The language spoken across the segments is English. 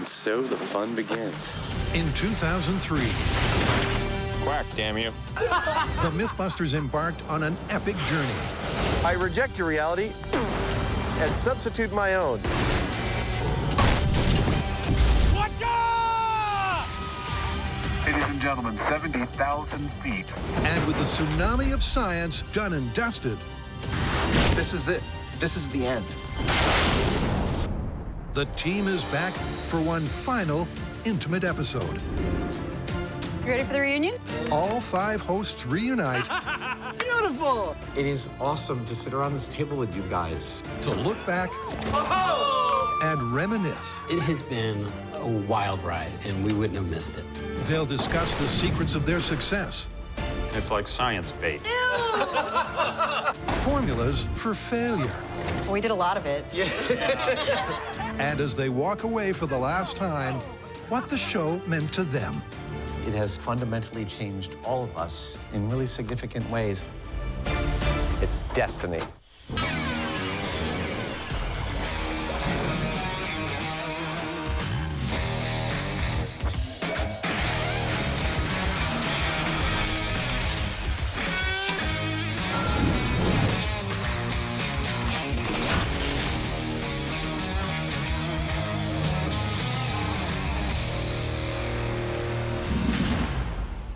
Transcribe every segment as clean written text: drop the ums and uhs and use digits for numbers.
And so the fun begins. In 2003, Quack, damn you. the MythBusters embarked on an epic journey. I reject your reality and substitute my own. Ladies and gentlemen, 70,000 feet. And with the tsunami of science done and dusted, This is it. This is the end. the team is back for one final intimate episode. You ready for the reunion? All 5 hosts reunite Beautiful! It is awesome to sit around this table with you guys. to look back and reminisce. It has been a wild ride, and we wouldn't have missed it. They'll discuss the secrets of their success, It's like science bait. formulas for failure, Well, we did a lot of it. and as they walk away for the last time, what the show meant to them. It has fundamentally changed all of us in really significant ways. It's destiny.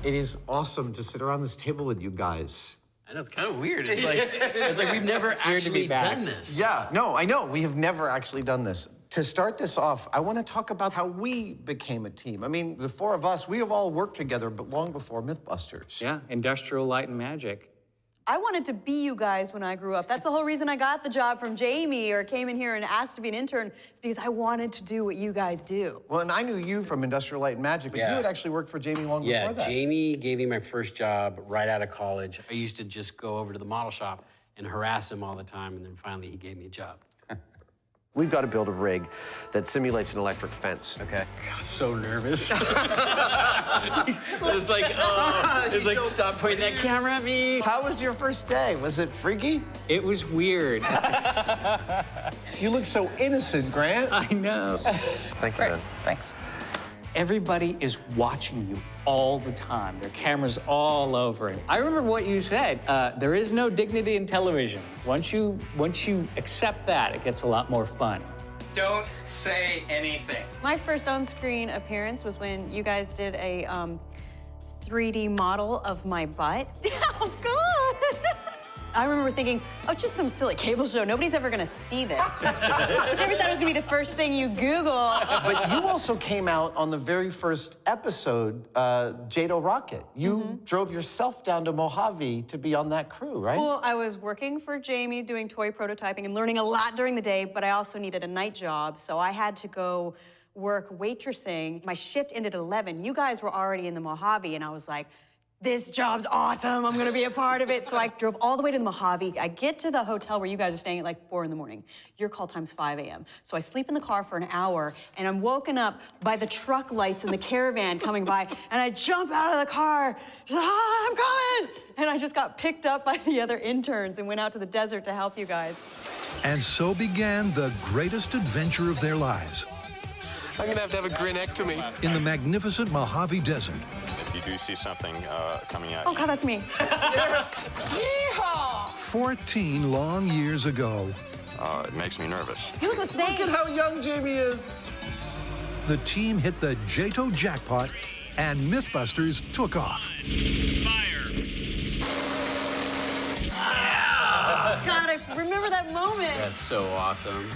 It is awesome to sit around this table with you guys. I know, it's kind of weird. It's like we've never actually done this. Yeah, no, I know. We have never actually done this. To start this off, I want to talk about how we became a team. I mean, the 4 of us, we have all worked together, but long before MythBusters. Yeah, industrial light and magic. I wanted to be you guys when I grew up. That's the whole reason I got the job from Jamie or came in here and asked to be an intern, because I wanted to do what you guys do. Well, and I knew you from Industrial Light and Magic, but you had actually worked for Jamie long Yeah, before that. Jamie gave me my first job right out of college. I used to just go over to the model shop and harass him all the time, and then finally he gave me a job. We've got to build a rig that simulates an electric fence. Okay. I was so nervous. It's like, stop pointing that camera at me. How was your first day? Was it freaky? It was weird. You look so innocent, Grant. I know. Thank you, man. Thanks. Everybody is watching you all the time. There are cameras all over it. I remember what you said. There is no dignity in television. Once you accept that, it gets a lot more fun. Don't say anything. My first on-screen appearance was when you guys did a 3D model of my butt. Oh, God! I remember thinking, oh, it's just some silly cable show. Nobody's ever gonna see this. I never thought it was gonna be the first thing you Google. But you also came out on the very first episode, Jado Rocket. You drove yourself down to Mojave to be on that crew, right? Well, I was working for Jamie doing toy prototyping and learning a lot during the day, but I also needed a night job, so I had to go work waitressing. My shift ended at 11. You guys were already in the Mojave, and I was like, this job's awesome, I'm gonna be a part of it. So I drove all the way to the Mojave. I get to the hotel where you guys are staying at like 4 in the morning. Your call time's 5 a.m. So I sleep in the car for an hour, and I'm woken up by the truck lights in the caravan coming by, and I jump out of the car, I'm coming! And I just got picked up by the other interns and went out to the desert to help you guys. And so began the greatest adventure of their lives. I'm gonna have to have a grinectomy. In the magnificent Mojave Desert. If you do see something coming at Oh, you, God, that's me. Yeehaw! 14 long years ago, it makes me nervous. You look the same. Look at how young Jamie is. the team hit the JATO jackpot and MythBusters took off. God, I remember that moment. That's so awesome.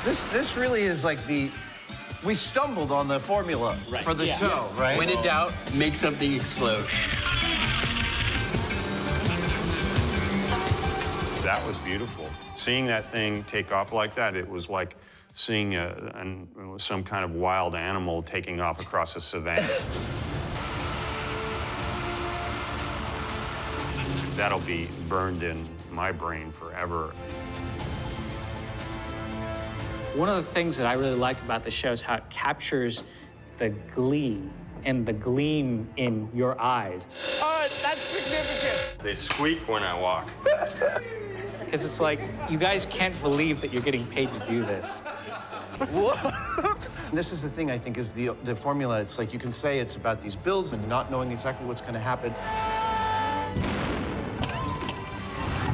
This really is like we stumbled on the formula for the show, right? When in doubt, make something explode. That was beautiful. Seeing that thing take off like that, it was like seeing some kind of wild animal taking off across a savanna. That'll be burned in my brain forever. One of the things that I really like about the show is how it captures the glee and the gleam in your eyes. Oh, that's significant. They squeak when I walk. Because it's like, you guys can't believe that you're getting paid to do this. Whoops! This is the thing, I think, is the formula. It's like you can say it's about these builds and not knowing exactly what's going to happen.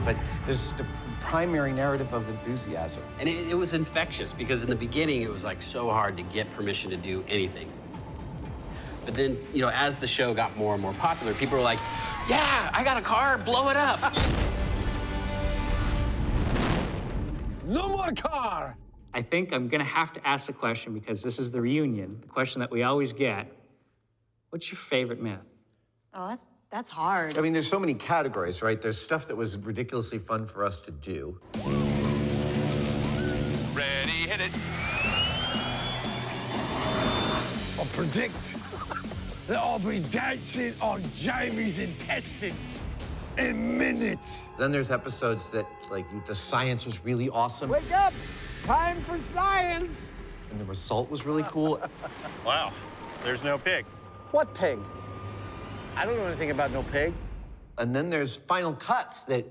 But there's the primary narrative of enthusiasm. And it was infectious because in the beginning, it was like so hard to get permission to do anything. But then, you know, as the show got more and more popular, people were like, yeah, I got a car, blow it up. No more car! I think I'm gonna have to ask the question because this is the reunion, the question that we always get. What's your favorite myth? Oh, that's hard. I mean, there's so many categories, right? There's stuff that was ridiculously fun for us to do. Ready, hit it. I predict that I'll be dancing on Jamie's intestines in minutes. Then there's episodes that, like, the science was really awesome. Wake up! Time for science! And the result was really cool. Wow, there's no pig. What pig? I don't know anything about no pig. And then there's final cuts that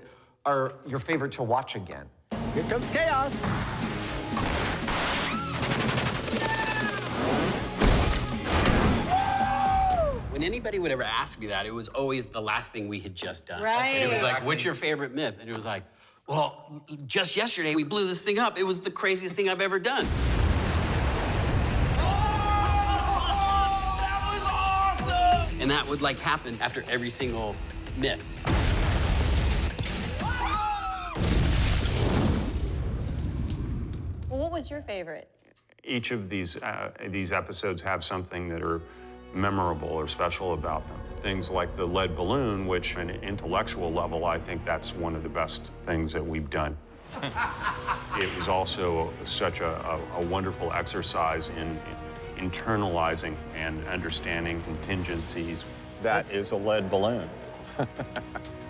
are your favorite to watch again. Here comes chaos. When anybody would ever ask me that, it was always the last thing we had just done. Right. And it was like, what's your favorite myth? And it was like, well, just yesterday we blew this thing up. It was the craziest thing I've ever done. And that would like happen after every single myth. Well, what was your favorite? Each of these episodes have something that are memorable or special about them. Things like the lead balloon, which on an intellectual level, I think that's one of the best things that we've done. It was also such a wonderful exercise in internalizing and understanding contingencies. That is a lead balloon.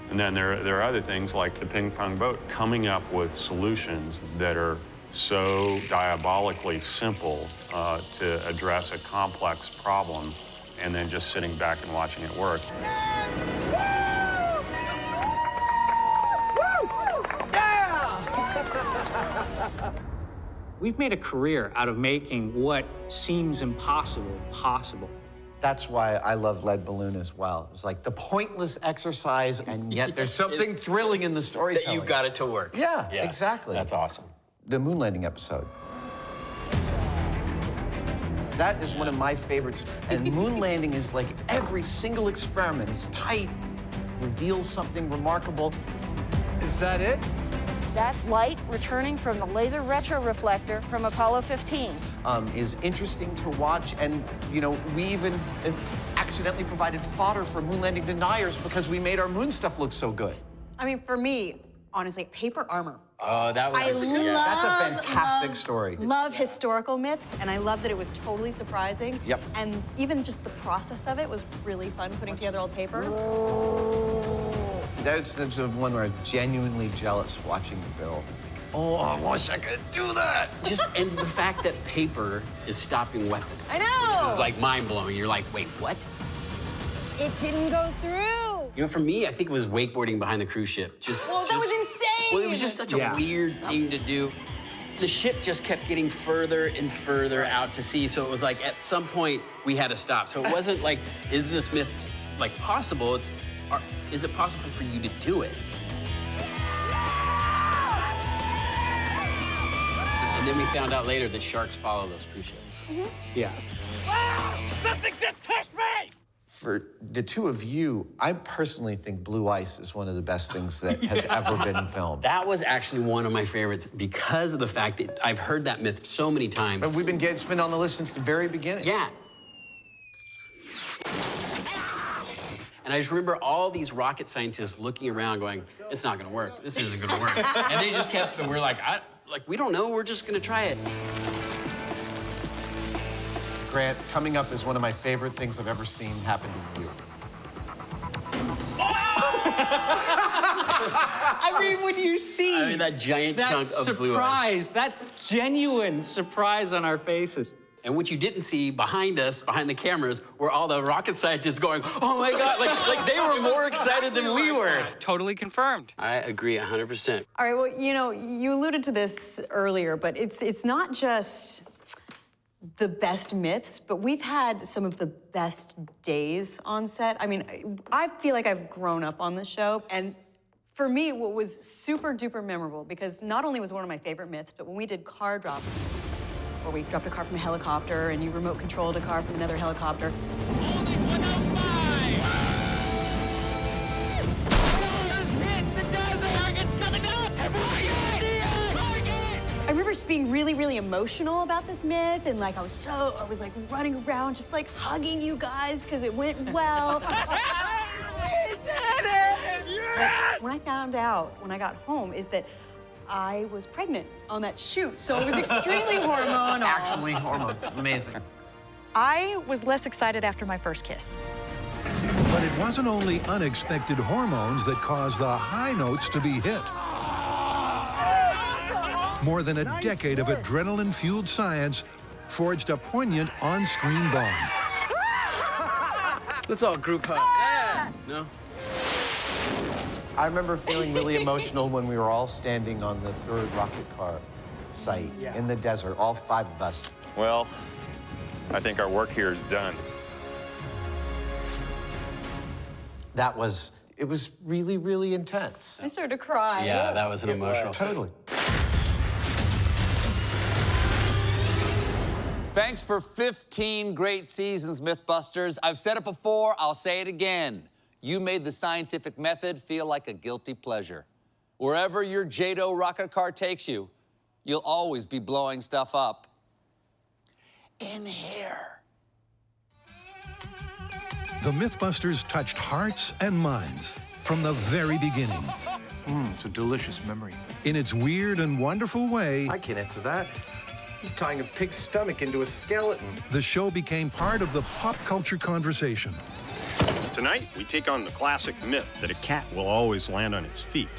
And then there are other things like the ping pong boat, coming up with solutions that are so diabolically simple to address a complex problem, and then just sitting back and watching it work. We've made a career out of making what seems impossible possible. That's why I love Lead Balloon as well. It was like the pointless exercise, and yet there's something thrilling in the storytelling. That you got it to work. Yeah, exactly. That's awesome. The moon landing episode. That is one of my favorites. And moon landing is like every single experiment is tight, reveals something remarkable. Is that it? That's light returning from the laser retroreflector from Apollo 15. Is interesting to watch, and you know, we even accidentally provided fodder for moon landing deniers because we made our moon stuff look so good. I mean, for me, honestly, paper armor. Oh, that was That's a fantastic story. Love historical myths, and I love that it was totally surprising. Yep. And even just the process of it was really fun, putting together old paper. That's the one where I was genuinely jealous watching the build. Oh, I wish I could do that. And the fact that paper is stopping weapons. I know. Which was like mind-blowing. You're like, wait, what? It didn't go through. You know, for me, I think it was wakeboarding behind the cruise ship. Well, that was insane. Well, it was just such a weird thing to do. The ship just kept getting further and further out to sea, so it was like at some point we had to stop. So it wasn't like, is this myth like possible? It's, is it possible for you to do it? And then we found out later that sharks follow those cruise ships. Yeah. Something just touched me! For the two of you, I personally think Blue Ice is one of the best things that has ever been filmed. That was actually one of my favorites because of the fact that I've heard that myth so many times. But it's been on the list since the very beginning. Yeah. And I just remember all these rocket scientists looking around going, it's not gonna work. This isn't gonna work. And they just kept, and we're like, we don't know, we're just gonna try it. Grant, coming up is one of my favorite things I've ever seen happen to you. I mean, when you see that giant chunk of blue ice. That's genuine surprise on our faces. And what you didn't see behind us, behind the cameras, were all the rocket scientists going, oh my God, like they were more excited than we were. Totally confirmed. I agree 100%. All right, well, you know, you alluded to this earlier, but it's not just the best myths, but we've had some of the best days on set. I mean, I feel like I've grown up on the show, and for me, what was super duper memorable, because not only was it one of my favorite myths, but when we did car drop, where we dropped a car from a helicopter and you remote controlled a car from another helicopter. I remember just being really, really emotional about this myth, and like I was like running around just like hugging you guys because it went well. We did it! But when I found out when I got home is that I was pregnant on that shoot, so it was extremely hormonal. Actually, hormones, amazing. I was less excited after my first kiss. But it wasn't only unexpected hormones that caused the high notes to be hit. More than a decade of adrenaline-fueled science forged a poignant on-screen bond. Let's all group hug. Yeah. No? I remember feeling really emotional when we were all standing on the third rocket car site in the desert, all 5 of us. Well, I think our work here is done. It was really, really intense. I started to cry. Yeah, that was an emotional. Totally. Thanks for 15 great seasons, MythBusters. I've said it before, I'll say it again. You made the scientific method feel like a guilty pleasure. Wherever your JATO rocket car takes you, you'll always be blowing stuff up. In here. The MythBusters touched hearts and minds from the very beginning. It's a delicious memory. In its weird and wonderful way, I can't answer that. You're tying a pig's stomach into a skeleton. the show became part of the pop culture conversation. Tonight, we take on the classic myth that a cat will always land on its feet.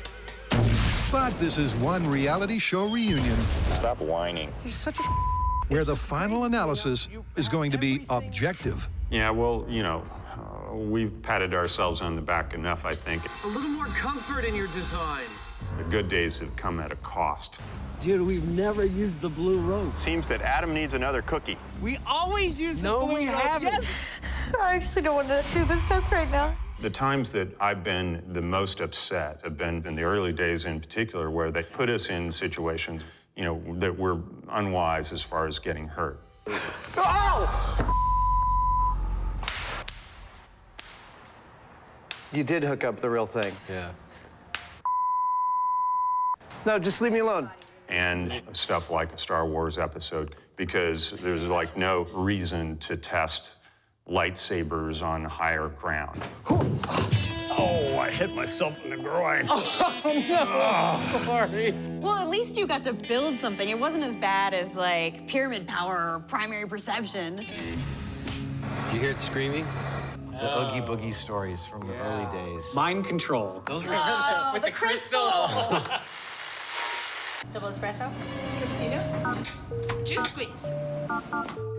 But this is one reality show reunion Stop whining. where the final analysis is going to be objective. Yeah, well, you know, we've patted ourselves on the back enough, I think. A little more comfort in your design. The good days have come at a cost. Dude, we've never used the blue rope. Seems that Adam needs another cookie. We always use the blue rope. No, we haven't. Yes. I actually don't want to do this test right now. The times that I've been the most upset have been in the early days in particular, where they put us in situations, you know, that were unwise as far as getting hurt. Oh! You did hook up the real thing. Yeah. No, just leave me alone. And stuff like a Star Wars episode, because there's like no reason to test lightsabers on higher ground. Oh, I hit myself in the groin. Sorry. Well, at least you got to build something. It wasn't as bad as like pyramid power or primary perception. Did you hear it screaming? The Oogie Boogie stories from the early days. Mind control. Those were With the crystal. Double espresso, cappuccino, juice squeeze.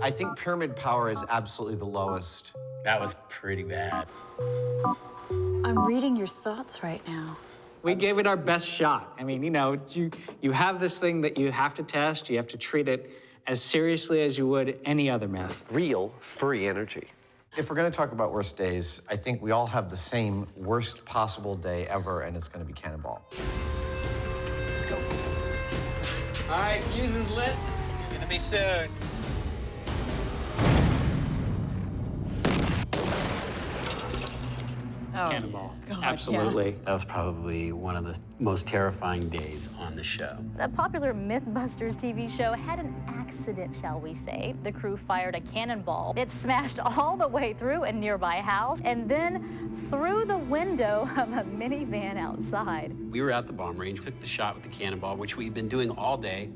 I think pyramid power is absolutely the lowest. That was pretty bad. I'm reading your thoughts right now. We gave it our best shot. I mean, you know, you have this thing that you have to test. You have to treat it as seriously as you would any other myth. Real, free energy. If we're going to talk about worst days, I think we all have the same worst possible day ever, and it's going to be Cannonball. Let's go. All right, fuse is lit. It's gonna be soon. Oh, Cannonball. God, Absolutely. That was probably one of the most terrifying days on the show. The popular MythBusters TV show had an accident, shall we say. The crew fired a cannonball. It smashed all the way through a nearby house and then through the window of a minivan outside. We were at the bomb range, took the shot with the cannonball, which we've been doing all day.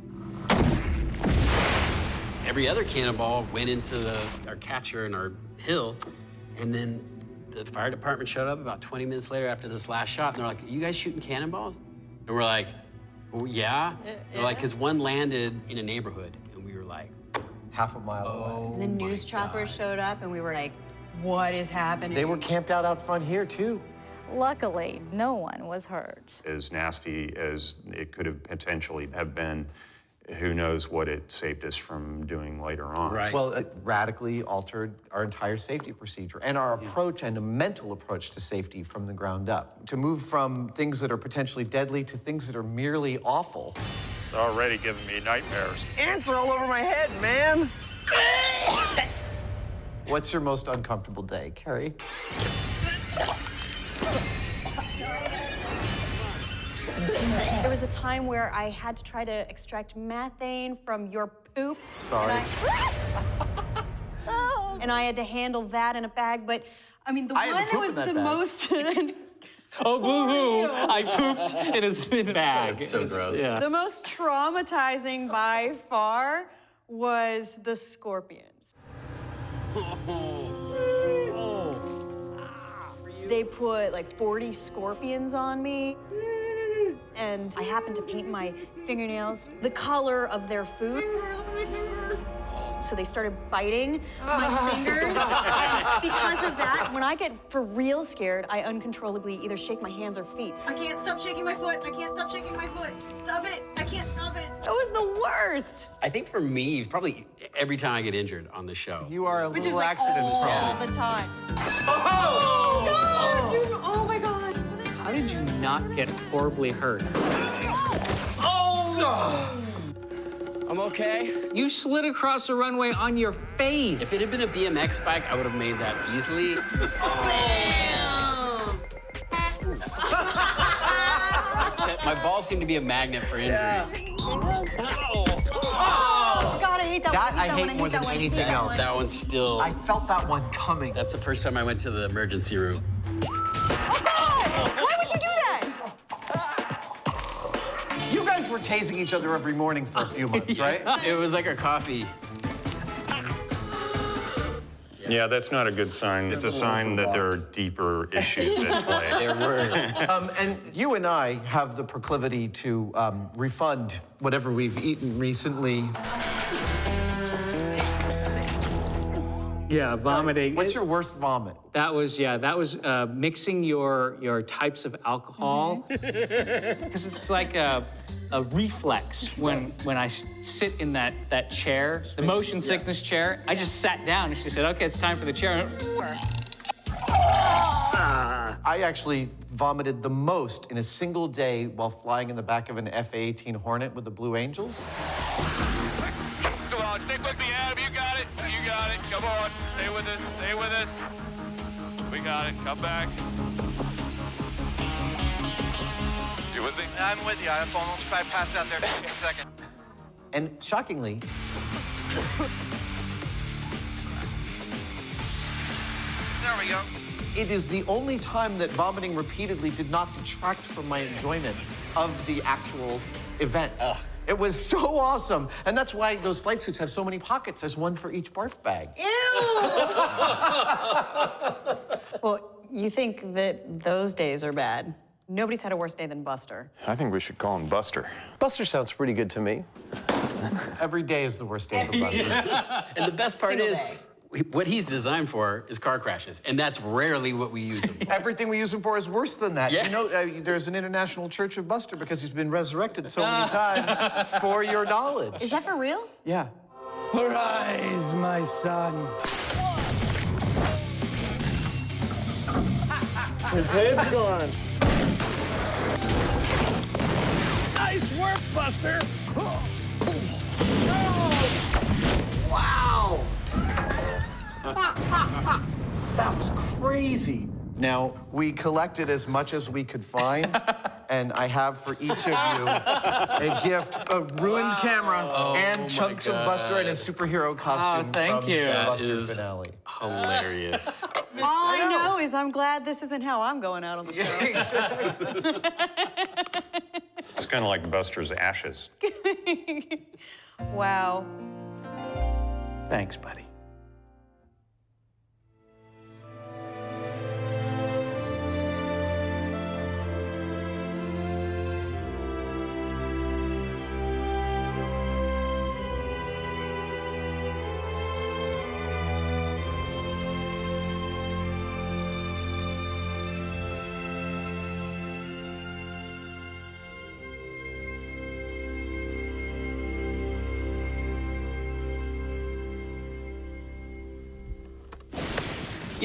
Every other cannonball went into our catcher and our hill, and then the fire department showed up about 20 minutes later after this last shot, and they're like, "Are you guys shooting cannonballs?" And we're like, well, yeah. They're like, because one landed in a neighborhood, and we were like, half a mile away. And the news choppers showed up, and we were like, what is happening? They were camped out front here, too. Luckily, no one was hurt. As nasty as it could have potentially have been, who knows what it saved us from doing later on. Right. Well, it radically altered our entire safety procedure and our approach and a mental approach to safety from the ground up. To move from things that are potentially deadly to things that are merely awful. It's already giving me nightmares. Ants are all over my head, man. What's your most uncomfortable day, Carrie? There was a time where I had to try to extract methane from your poop. Sorry. And I had to handle that in a bag, but I mean, the one that was the most... Oh, boo-hoo, I pooped in a spin bag. That's so gross. Yeah. The most traumatizing by far was the scorpions. They put like 40 scorpions on me. And I happened to paint my fingernails the color of their food. So they started biting my fingers. And because of that, when I get for real scared, I uncontrollably either shake my hands or feet. I can't stop shaking my foot. I can't stop shaking my foot. Stop it. I can't stop it. It was the worst. I think for me, probably every time I get injured on the show. You are a Which is little like accident all prone. the time. Oh! God, oh my God. How did you not get horribly hurt? I'm okay. You slid across the runway on your face. If it had been a BMX bike, I would have made that easily. My balls seem to be a magnet for injury. Oh, God, I hate that one. I hate more than anything else. That one's still... I felt that one coming. That's the first time I went to the emergency room. Oh, God! Why would you do that? You guys were tasing each other every morning for a few months, right? It was like a coffee. Yeah, that's not a good sign. It's a sign that there are deeper issues at play. There were. And you and I have the proclivity to refund whatever we've eaten recently. Yeah, vomiting. What's your worst vomit? That was mixing your types of alcohol. Because it's like a reflex when I sit in that chair, the motion sickness chair. I just sat down and she said, okay, it's time for the chair. I actually vomited the most in a single day while flying in the back of an F-A-18 Hornet with the Blue Angels. Come on, stick with me, Adam. You got it. You got it. Come on. Stay with us. Stay with us. We got it. Come back. You with me? I'm with you. I'm almost passed out there in a second. And shockingly, There we go. it is the only time that vomiting repeatedly did not detract from my enjoyment of the actual event. It was so awesome. And that's why those flight suits have so many pockets. There's one for each barf bag. Ew! Well, you think that those days are bad. Nobody's had a worse day than Buster. I think we should call him Buster. Buster sounds pretty good to me. Every day is the worst day for Buster. And the best part Single is, day. what he's designed for is car crashes, and that's rarely what we use him for. Everything we use him for is worse than that. Yeah. You know, there's an international church of Buster because he's been resurrected so many times for your knowledge. Is that for real? Yeah. Arise, my son. His head's gone. Nice work, Buster! Wow! That was crazy. Now, we collected as much as we could find, and I have for each of you a gift, a ruined camera, and chunks of Buster in his superhero costume thank from you. the That Buster is finale. Hilarious. All I know is I'm glad this isn't how I'm going out on the show. It's kind of like Buster's ashes. Wow. Thanks, buddy.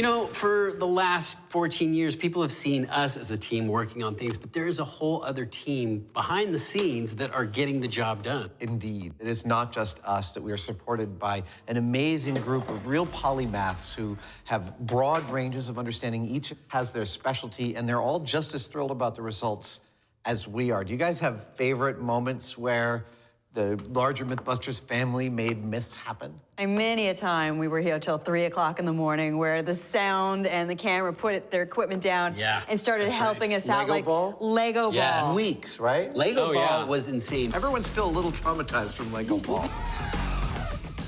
You know, for the last 14 years, people have seen us as a team working on things, but there is a whole other team behind the scenes that are getting the job done. Indeed. It is not just us, that we are supported by an amazing group of real polymaths who have broad ranges of understanding. Each has their specialty, and they're all just as thrilled about the results as we are. Do you guys have favorite moments where the larger MythBusters family made myths happen? And many a time we were here till 3 o'clock in the morning where the sound and the camera put their equipment down and started helping us out. Lego ball? Lego ball. Weeks, right? Lego ball was insane. Everyone's still a little traumatized from Lego ball.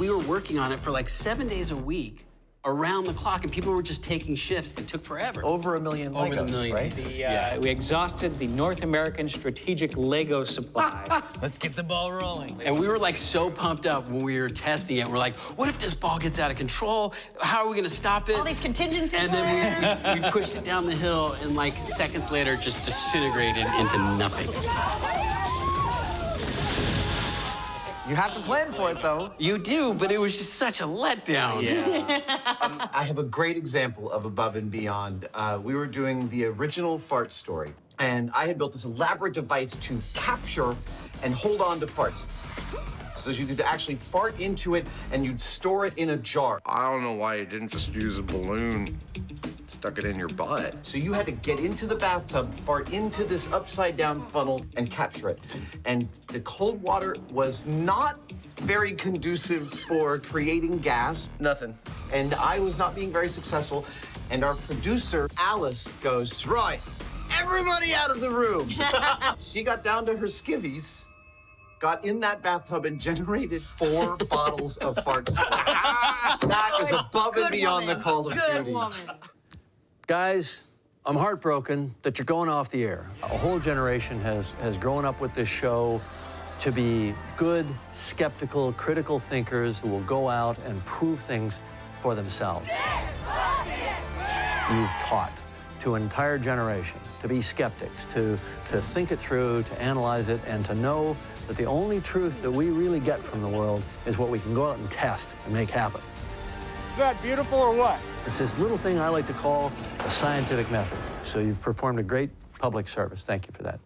We were working on it for like 7 days a week, around the clock, and people were just taking shifts. It took forever. Over 1 million Legos, Over the million right? pieces. We exhausted the North American strategic Lego supply. Let's get the ball rolling. And we were like so pumped up when we were testing it. We're like, what if this ball gets out of control? How are we gonna stop it? All these contingency And then we pushed it down the hill, and like seconds later, just disintegrated into nothing. You have to plan for it, though. You do, but it was just such a letdown. I have a great example of above and beyond. We were doing the original fart story, and I had built this elaborate device to capture and hold on to farts. So you could actually fart into it, and you'd store it in a jar. I don't know why you didn't just use a balloon, stuck it in your butt. So you had to get into the bathtub, fart into this upside-down funnel, and capture it. And the cold water was not very conducive for creating gas. Nothing. And I was not being very successful. And our producer, Alice, goes, right, everybody out of the room. She got down to her skivvies, got in that bathtub, and generated 4 bottles of fart smells. That is above and beyond the call of duty. Guys, I'm heartbroken that you're going off the air. A whole generation has grown up with this show to be good, skeptical, critical thinkers who will go out and prove things for themselves. You've taught to an entire generation to be skeptics, to think it through, to analyze it, and to know that the only truth that we really get from the world is what we can go out and test and make happen. Is that beautiful or what? It's this little thing I like to call a scientific method. So you've performed a great public service. Thank you for that.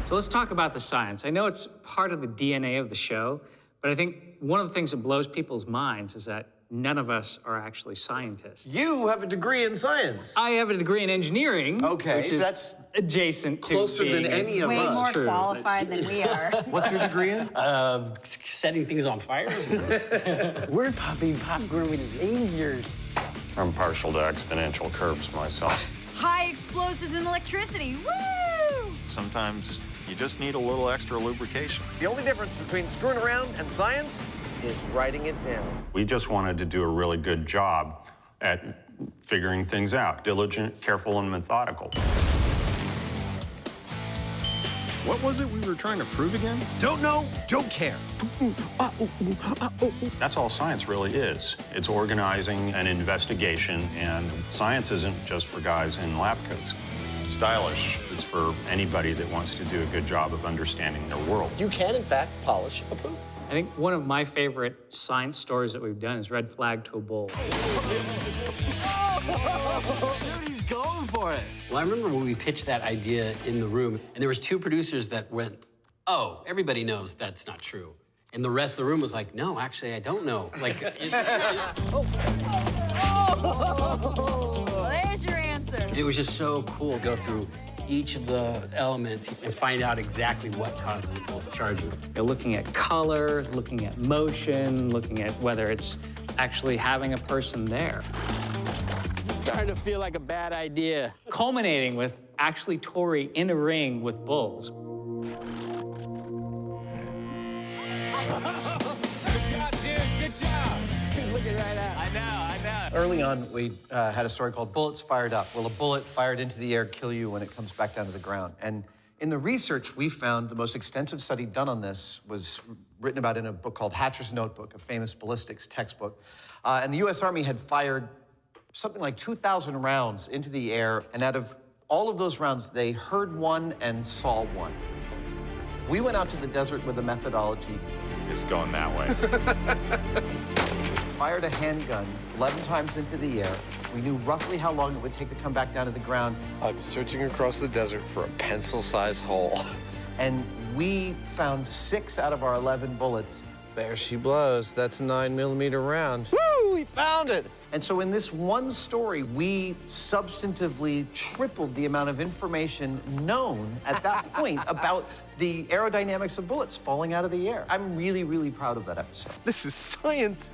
So let's talk about the science. I know it's part of the DNA of the show, but I think one of the things that blows people's minds is that none of us are actually scientists. You have a degree in science. I have a degree in engineering. Okay, which is that's adjacent to closer than any of Way us. more True. qualified than we are. What's your degree in? Setting things on fire. We're popping popcorn with lasers. I'm partial to exponential curves myself. High explosives and electricity. Woo! Sometimes you just need a little extra lubrication. The only difference between screwing around and science is writing it down. We just wanted to do a really good job at figuring things out, diligent, careful, and methodical. What was it we were trying to prove again? Don't know, don't care. That's all science really is. It's organizing an investigation, and science isn't just for guys in lab coats. Stylish. It's for anybody that wants to do a good job of understanding their world. You can, in fact, polish a poop. I think one of my favorite science stories that we've done is Red Flag to a Bull. Dude, he's going for it. Well, I remember when we pitched that idea in the room, and there was 2 producers that went, oh, everybody knows that's not true. And the rest of the room was like, no, actually, I don't know. Like, Well, there's your answer. it was just so cool to go through each of the elements and find out exactly what causes it to charge you. You're looking at color, looking at motion, looking at whether it's actually having a person there. This is starting to feel like a bad idea. Culminating with actually Tori in a ring with bulls. Early on, we had a story called Bullets Fired Up. Will a bullet fired into the air kill you when it comes back down to the ground? And in the research we found, the most extensive study done on this was written about in a book called Hatcher's Notebook, a famous ballistics textbook. And the US Army had fired something like 2,000 rounds into the air, and out of all of those rounds, they heard one and saw one. We went out to the desert with a methodology is going that way. Fired a handgun 11 times into the air. We knew roughly how long it would take to come back down to the ground. I'm searching across the desert for a pencil-sized hole. And we found 6 out of our 11 bullets. There she blows. That's a 9mm round. Woo! We found it! And so in this one story, we substantively tripled the amount of information known at that point about the aerodynamics of bullets falling out of the air. I'm really, really proud of that episode. This is science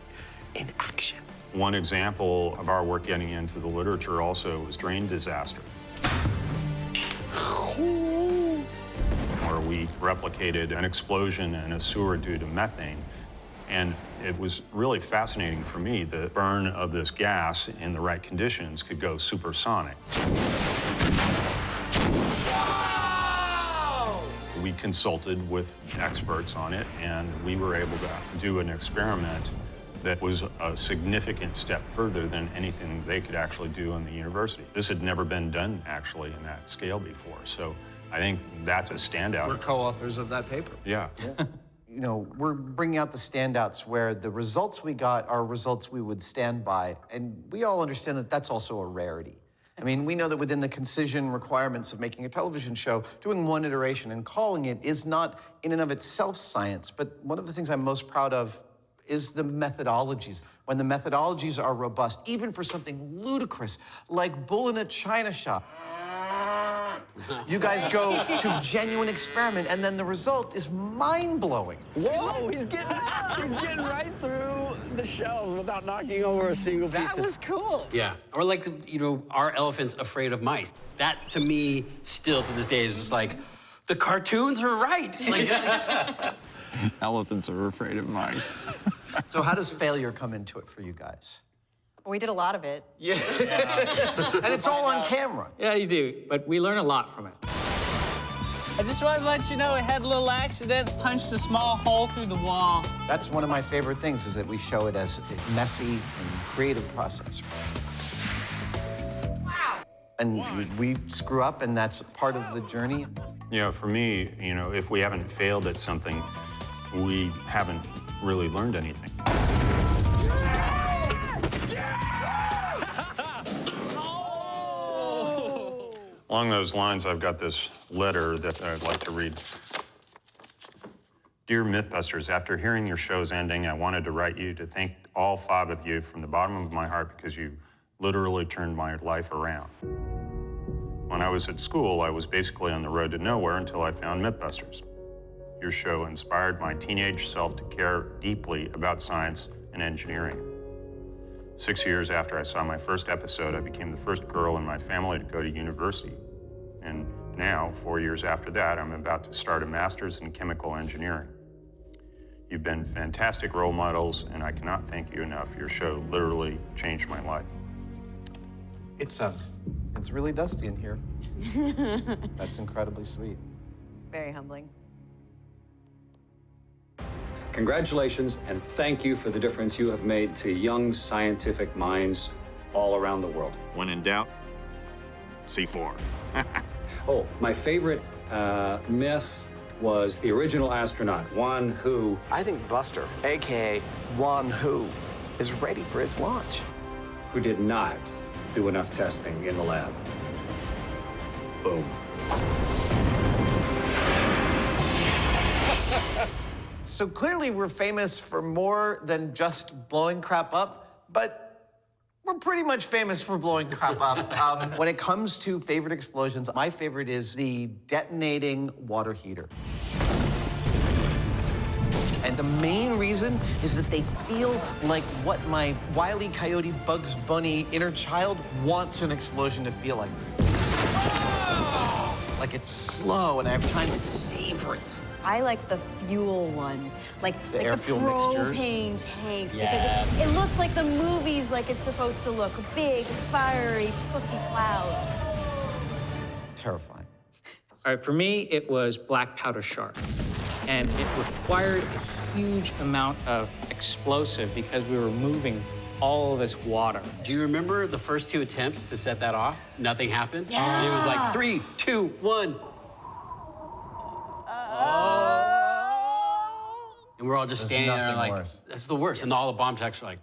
in action. One example of our work getting into the literature also was drain disaster, where we replicated an explosion in a sewer due to methane. And it was really fascinating for me. The burn of this gas in the right conditions could go supersonic. Wow! We consulted with experts on it, and we were able to do an experiment that was a significant step further than anything they could actually do in the university. This had never been done, actually, in that scale before. So I think that's a standout. We're co-authors of that paper. Yeah. You know, we're bringing out the standouts where the results we got are results we would stand by. And we all understand that that's also a rarity. I mean, we know that within the concision requirements of making a television show, doing one iteration and calling it is not in and of itself science. But one of the things I'm most proud of is the methodologies. When the methodologies are robust, even for something ludicrous like bull in a china shop. You guys go to genuine experiment, and then the result is mind-blowing. Whoa, he's getting right through the shelves without knocking over a single piece. That was cool. Yeah, or like, you know, are elephants afraid of mice? That, to me, still to this day is just like, the cartoons are right. Like, Elephants are afraid of mice. So how does failure come into it for you guys? We did a lot of it. Yeah. And it's all on camera. Yeah, you do, but we learn a lot from it. I just wanted to let you know I had a little accident, punched a small hole through the wall. That's one of my favorite things, is that we show it as a messy and creative process. Wow. And we screw up, and that's part of the journey. You know, for me, you know, if we haven't failed at something, we haven't really learned anything. Along those lines, I've got this letter that I'd like to read. Dear MythBusters, after hearing your show's ending, I wanted to write you to thank all 5 of you from the bottom of my heart, because you literally turned my life around. When I was at school, I was basically on the road to nowhere until I found MythBusters. Your show inspired my teenage self to care deeply about science and engineering. 6 years after I saw my first episode, I became the first girl in my family to go to university. And now, 4 years after that, I'm about to start a master's in chemical engineering. You've been fantastic role models, and I cannot thank you enough. Your show literally changed my life. It's really dusty in here. That's incredibly sweet. It's very humbling. Congratulations, and thank you for the difference you have made to young scientific minds all around the world. When in doubt, C4. Oh, my favorite myth was the original astronaut, Juan Hu. I think Buster, AKA Juan Hu, is ready for his launch. Who did not do enough testing in the lab. Boom. So clearly we're famous for more than just blowing crap up, but we're pretty much famous for blowing crap up. When it comes to favorite explosions, my favorite is the detonating water heater. And the main reason is that they feel like what my Wile E. Coyote Bugs Bunny inner child wants an explosion to feel like. Like it's slow and I have time to savor it. I like the fuel ones, like the air fuel mixtures. propane tank, Yeah. because it looks like the movies, like it's supposed to look. Big, fiery, puffy clouds. Terrifying. All right, for me, it was black powder shark. And it required a huge amount of explosive because we were moving all this water. Do you remember the first 2 attempts to set that off? Nothing happened? Yeah. And it was like 3, 2, 1. And we're all just There's standing there nothing like, worse. that's the worst. And all the bomb techs are like,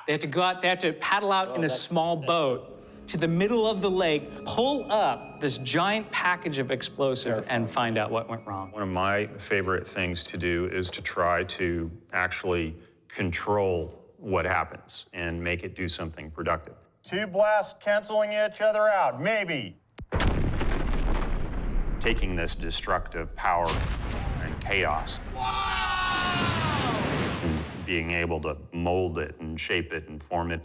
They have to go out, they have to paddle out in a small boat to the middle of the lake, pull up this giant package of explosives and find out what went wrong. One of my favorite things to do is to try to actually control what happens and make it do something productive. 2 blasts canceling each other out, maybe. Taking this destructive power and chaos and being able to mold it and shape it and form it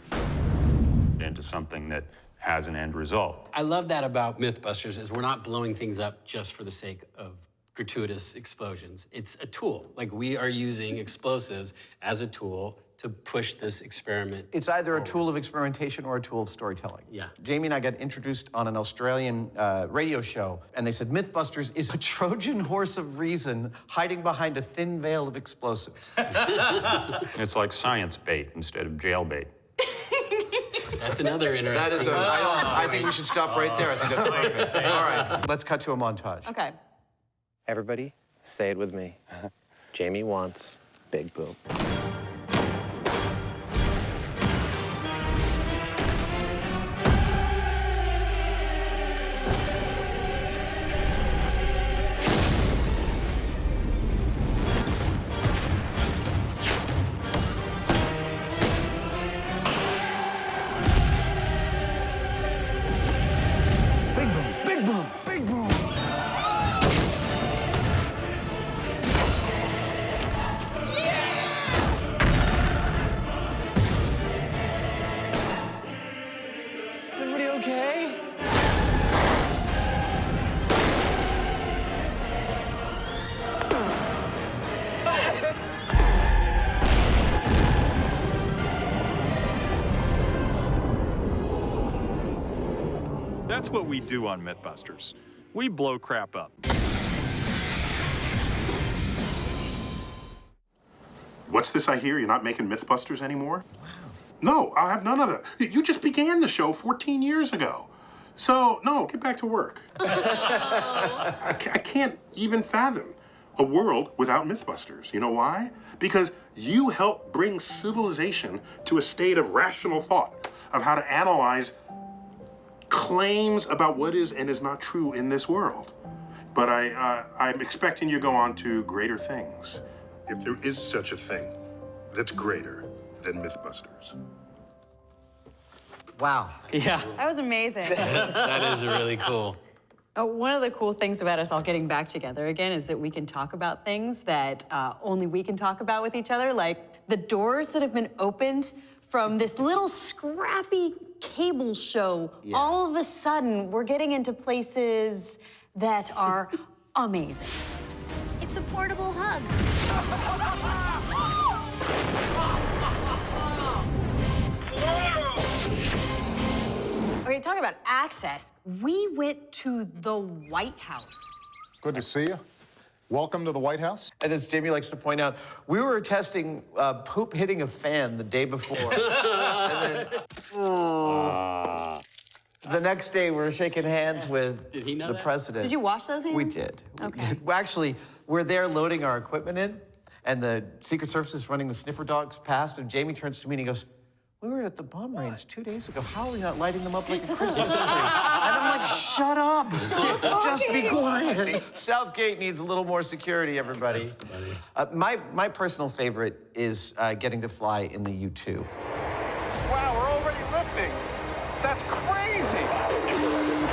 into something that has an end result. I love that about MythBusters is we're not blowing things up just for the sake of gratuitous explosions. It's a tool. Like, we are using explosives as a tool to push this experiment. It's either a tool of experimentation or a tool of storytelling. Yeah. Jamie and I got introduced on an Australian radio show, and they said MythBusters is a Trojan horse of reason hiding behind a thin veil of explosives. It's like science bait instead of jail bait. That's another interesting. That is I think we should stop right there. I think that's perfect. All right, let's cut to a montage. Okay. Everybody, say it with me. Jamie wants Big Boom. Everybody okay? That's what we do on MythBusters. We blow crap up. What's this I hear? You're not making MythBusters anymore? Wow. No, I'll have none of that. You just began the show 14 years ago. So, no, get back to work. I can't even fathom a world without MythBusters. You know why? Because you help bring civilization to a state of rational thought of how to analyze claims about what is and is not true in this world. But I'm expecting you to go on to greater things. If there is such a thing that's greater than MythBusters. Wow. Yeah. That was amazing. That is really cool. One of the cool things about us all getting back together again is that we can talk about things that only we can talk about with each other, like the doors that have been opened from this little scrappy cable show. Yeah. All of a sudden, we're getting into places that are amazing. It's a portable hug. Okay, talking about access, we went to the White House. Good to see you. Welcome to the White House. And as Jamie likes to point out, we were testing poop hitting a fan the day before. And then, the next day, we were shaking hands with the president. Did you wash those hands? We did. Okay. Well, actually, we're there loading our equipment in, and the Secret Service is running the sniffer dogs past, and Jamie turns to me and he goes, "We were at the bomb range 2 days ago. How are we not lighting them up like a Christmas tree?" And I'm like, "Shut up! Just be quiet." Southgate needs a little more security, everybody. My personal favorite is getting to fly in the U-2. Wow, we're already lifting. That's crazy.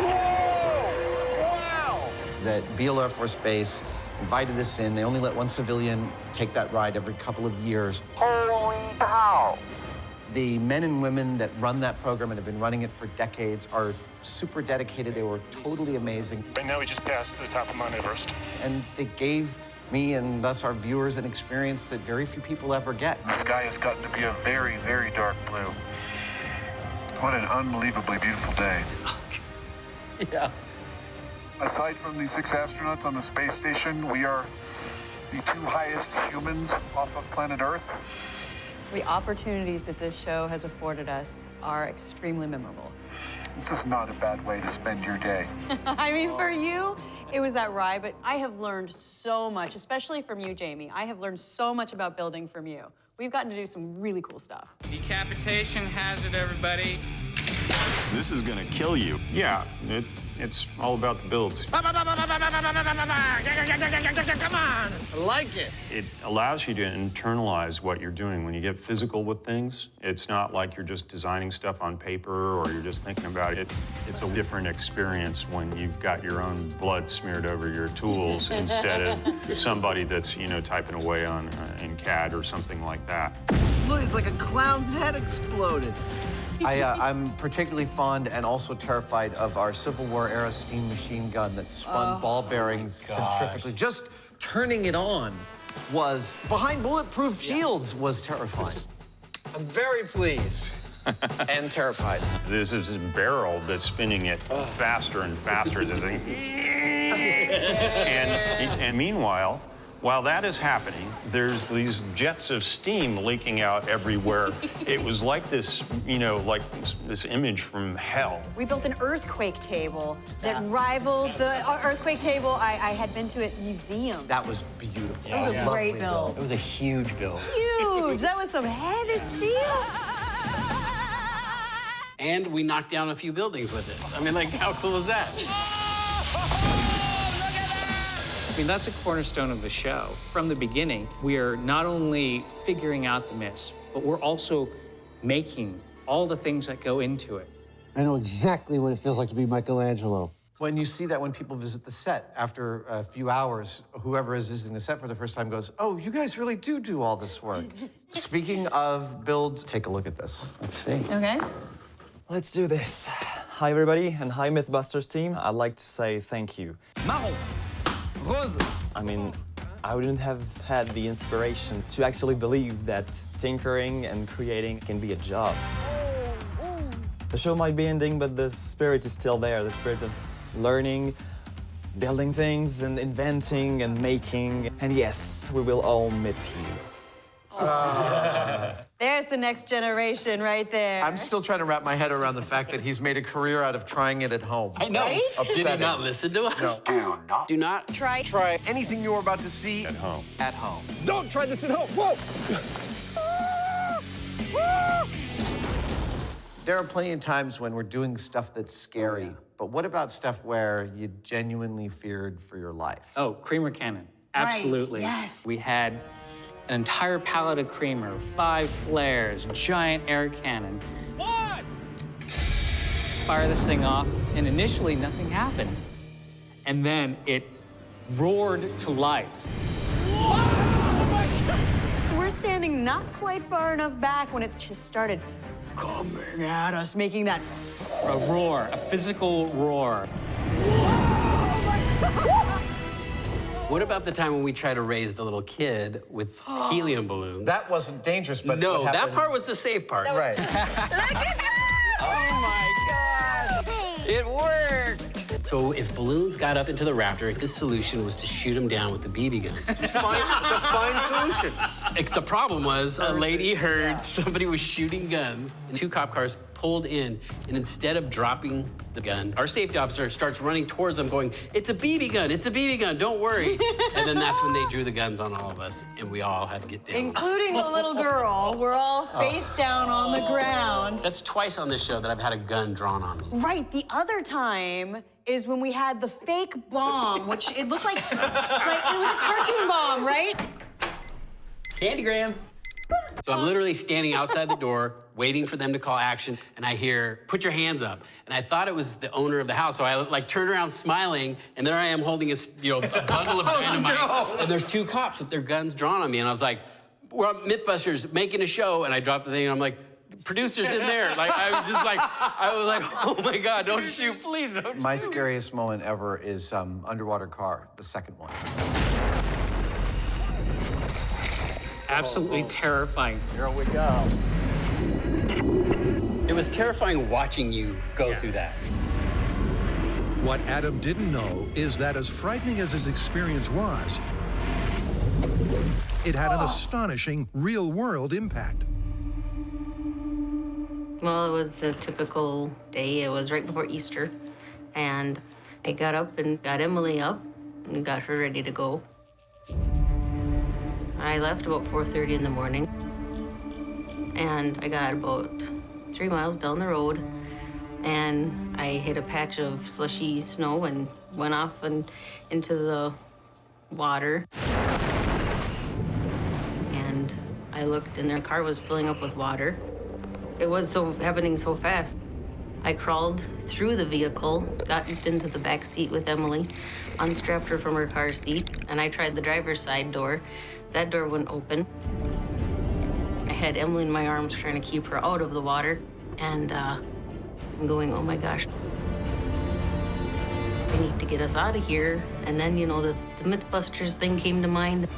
Whoa! Wow! That Beale Air Force Base invited us in. They only let one civilian take that ride every couple of years. Holy cow! The men and women that run that program and have been running it for decades are super dedicated. They were totally amazing. Right now we just passed the top of Mount Everest. And they gave me and thus our viewers an experience that very few people ever get. The sky has gotten to be a very, very dark blue. What an unbelievably beautiful day. Yeah. Aside from the 6 astronauts on the space station, we are the 2 highest humans off of planet Earth. The opportunities that this show has afforded us are extremely memorable. This is not a bad way to spend your day. I mean, for you, it was that ride, but I have learned so much, especially from you, Jamie. I have learned so much about building from you. We've gotten to do some really cool stuff. Decapitation hazard, everybody. This is gonna kill you. Yeah, it's all about the builds. Come on! I like it. It allows you to internalize what you're doing. When you get physical with things, it's not like you're just designing stuff on paper or you're just thinking about it. It's a different experience when you've got your own blood smeared over your tools instead of somebody that's, you know, typing away on in CAD or something like that. Look, it's like a clown's head exploded. I'm particularly fond and also terrified of our Civil War era steam machine gun that spun ball bearings centrifugally. Just turning it on was, behind bulletproof shields, was terrifying. I'm very pleased and terrified. This is this barrel that's spinning it faster and faster. And meanwhile, while that is happening, there's these jets of steam leaking out everywhere. It was like this, you know, like this image from hell. We built an earthquake table that rivaled the earthquake table I had been to at museums. That was beautiful. That was a great build. It was a huge build. Huge! That was some heavy steel. And we knocked down a few buildings with it. I mean, like, how cool is that? I mean, that's a cornerstone of the show. From the beginning, we are not only figuring out the myths, but we're also making all the things that go into it. I know exactly what it feels like to be Michelangelo. When you see that when people visit the set, after a few hours, whoever is visiting the set for the first time goes, oh, you guys really do all this work. Speaking of builds, take a look at this. Let's see. Okay. Let's do this. Hi, everybody, and hi, MythBusters team. I'd like to say thank you. Marron. Rose. I mean, I wouldn't have had the inspiration to actually believe that tinkering and creating can be a job. The show might be ending, but the spirit is still there, the spirit of learning, building things, and inventing and making. And yes, we will all myth you. There's the next generation right there. I'm still trying to wrap my head around the fact that he's made a career out of trying it at home. I know. Right? Did he not listen to us? No. Do not Try anything you're about to see At home. at home. Don't try this at home. Whoa! There are plenty of times when we're doing stuff that's scary, but what about stuff where you genuinely feared for your life? Oh, creamer cannon. Absolutely. yes. We had an entire pallet of creamer, 5 flares, giant air cannon. What? Fire this thing off, and initially nothing happened. And then it roared to life. So we're standing not quite far enough back when it just started coming at us, making that A roar, a physical roar. What about the time when we tried to raise the little kid with helium balloons? That wasn't dangerous, but no, what that happened... part was the safe part. Right. Oh my God! It worked! So if balloons got up into the rafters, his solution was to shoot them down with the BB gun. It's a fine solution. The problem was a lady heard somebody was shooting guns, and 2 cop cars pulled in, and instead of dropping the gun, our safety officer starts running towards them going, it's a BB gun, it's a BB gun, don't worry. And then that's when they drew the guns on all of us, and we all had to get down. including the little girl. We're all face down on the ground. That's twice on this show that I've had a gun drawn on me. Right, the other time is when we had the fake bomb, which it looked like it was a cartoon bomb, right? Candygram. So I'm literally standing outside the door, waiting for them to call action, and I hear, put your hands up. And I thought it was the owner of the house, so I turned around smiling, and there I am holding a bundle of dynamite. No. And there's 2 cops with their guns drawn on me, and I was like, we're on MythBusters making a show, and I dropped the thing, and I'm like, producer's in there. I was like, oh my God, don't shoot, please don't. My scariest moment ever is Underwater Car, the second one. Absolutely terrifying. Here we go. It was terrifying watching you go through that. What Adam didn't know is that as frightening as his experience was, it had an astonishing real-world impact. Well, it was a typical day. It was right before Easter. And I got up and got Emily up and got her ready to go. I left about 4:30 in the morning. And I got about 3 miles down the road. And I hit a patch of slushy snow and went off and into the water. And I looked and their car was filling up with water. It was happening so fast. I crawled through the vehicle, got into the back seat with Emily, unstrapped her from her car seat, and I tried the driver's side door. That door wouldn't open. I had Emily in my arms trying to keep her out of the water, and I'm going, oh my gosh. I need to get us out of here. And then, you know, the MythBusters thing came to mind.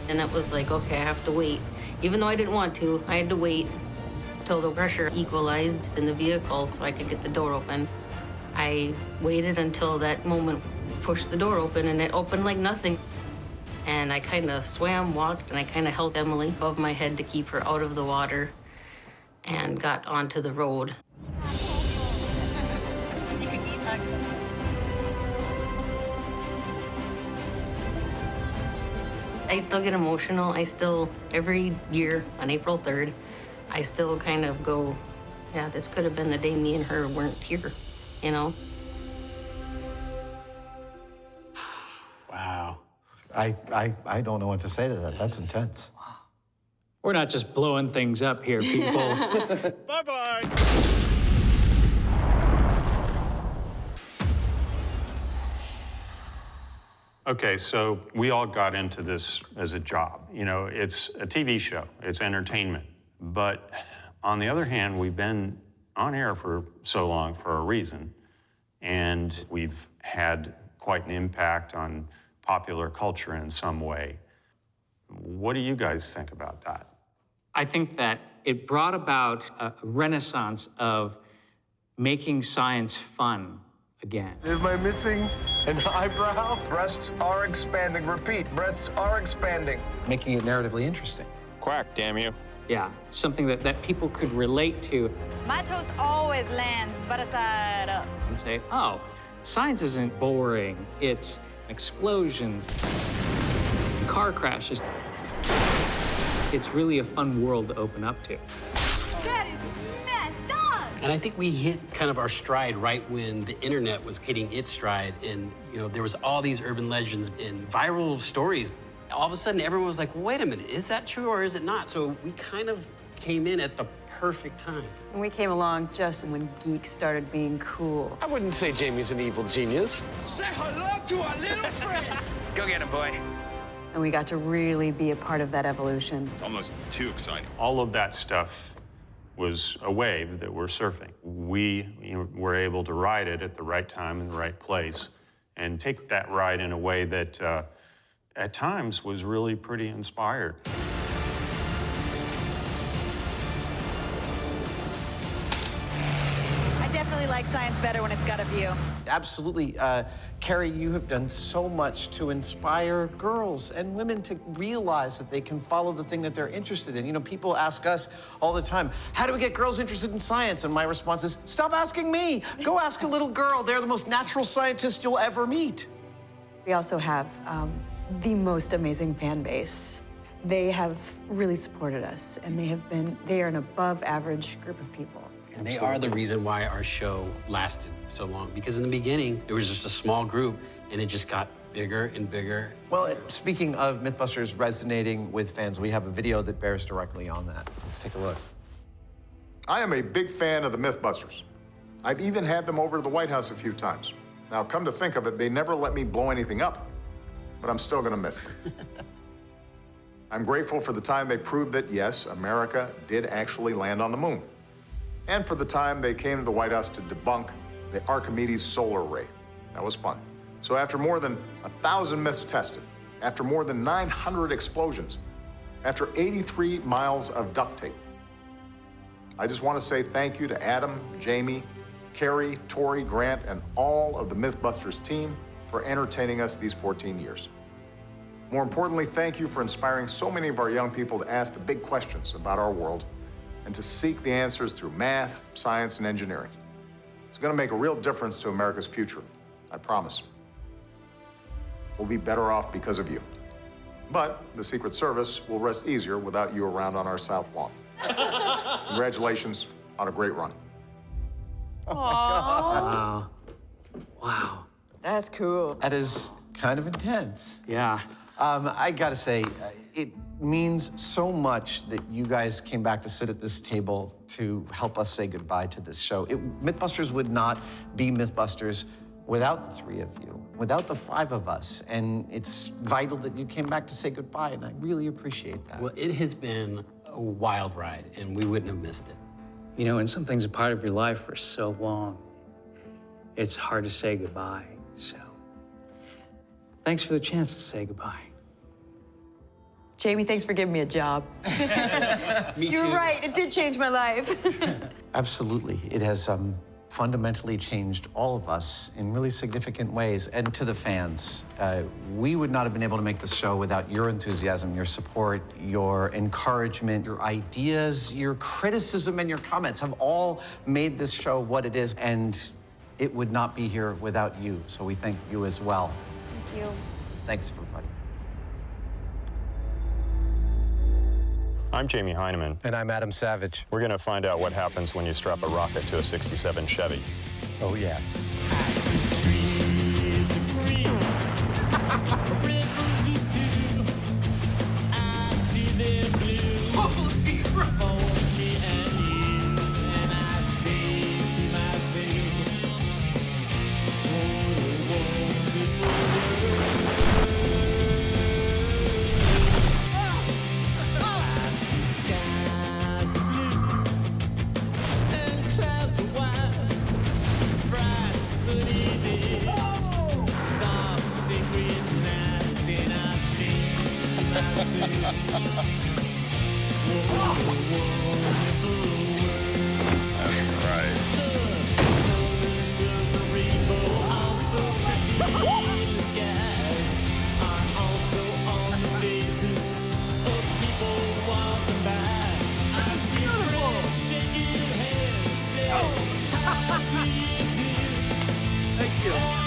And it was like, okay, I have to wait. Even though I didn't want to, I had to wait till the pressure equalized in the vehicle so I could get the door open. I waited until that moment, pushed the door open, and it opened like nothing. And I kind of swam, walked, and I kind of held Emily above my head to keep her out of the water and got onto the road. I still get emotional. Every year on April 3rd, I still kind of go, yeah, this could have been the day me and her weren't here, you know? Wow. I don't know what to say to that. That's intense. We're not just blowing things up here, people. Bye-bye. Okay, so we all got into this as a job. You know, it's a TV show, it's entertainment. But on the other hand, we've been on air for so long for a reason, and we've had quite an impact on popular culture in some way. What do you guys think about that? I think that it brought about a renaissance of making science fun again. Am I missing an eyebrow? Breasts are expanding. Repeat, breasts are expanding. Making it narratively interesting. Quack, damn you. Yeah, something that people could relate to. My toast always lands butter side up. And say, oh, science isn't boring. It's explosions, car crashes. It's really a fun world to open up to. That is messed up! And I think we hit kind of our stride right when the internet was hitting its stride, and you know there was all these urban legends and viral stories. All of a sudden, everyone was like, wait a minute, is that true or is it not? So we kind of came in at the perfect time. And we came along just when geeks started being cool. I wouldn't say Jamie's an evil genius. Say hello to our little friend. Go get him, boy. And we got to really be a part of that evolution. It's almost too exciting. All of that stuff was a wave that we're surfing. We were able to ride it at the right time in the right place and take that ride in a way that at times was really pretty inspired. I definitely like science better when it's got a view. Absolutely. Carrie, you have done so much to inspire girls and women to realize that they can follow the thing that they're interested in. You know, people ask us all the time, how do we get girls interested in science? And my response is, stop asking me. Go ask a little girl. They're the most natural scientists you'll ever meet. We also have the most amazing fan base. They have really supported us, and they are an above average group of people. And they are the reason why our show lasted so long. Because in the beginning, it was just a small group, and it just got bigger and bigger. Well, speaking of MythBusters resonating with fans, we have a video that bears directly on that. Let's take a look. I am a big fan of the MythBusters. I've even had them over to the White House a few times. Now, come to think of it, they never let me blow anything up, but I'm still gonna miss them. I'm grateful for the time they proved that, yes, America did actually land on the moon. And for the time they came to the White House to debunk the Archimedes solar array. That was fun. So after more than 1,000 myths tested, after more than 900 explosions, after 83 miles of duct tape, I just want to say thank you to Adam, Jamie, Carrie, Tori, Grant, and all of the MythBusters team for entertaining us these 14 years. More importantly, thank you for inspiring so many of our young people to ask the big questions about our world and to seek the answers through math, science, and engineering. It's going to make a real difference to America's future, I promise. We'll be better off because of you. But the Secret Service will rest easier without you around on our South Lawn. Congratulations on a great run. Wow. Wow. That's cool. That is kind of intense. Yeah. I gotta say, it means so much that you guys came back to sit at this table to help us say goodbye to this show. MythBusters would not be MythBusters without the three of you, without the five of us. And it's vital that you came back to say goodbye, and I really appreciate that. Well, it has been a wild ride, and we wouldn't have missed it. You know, when something's a part of your life for so long, it's hard to say goodbye. So, thanks for the chance to say goodbye. Jamie, thanks for giving me a job. Me You're too. right, it did change my life. Absolutely. It has fundamentally changed all of us in really significant ways. And to the fans, we would not have been able to make this show without your enthusiasm, your support, your encouragement, your ideas, your criticism, and your comments have all made this show what it is. And it would not be here without you. So we thank you as well. Thank you. Thanks, everybody. I'm Jamie Heineman. And I'm Adam Savage. We're going to find out what happens when you strap a rocket to a '67 Chevy. Oh, yeah. Thank you.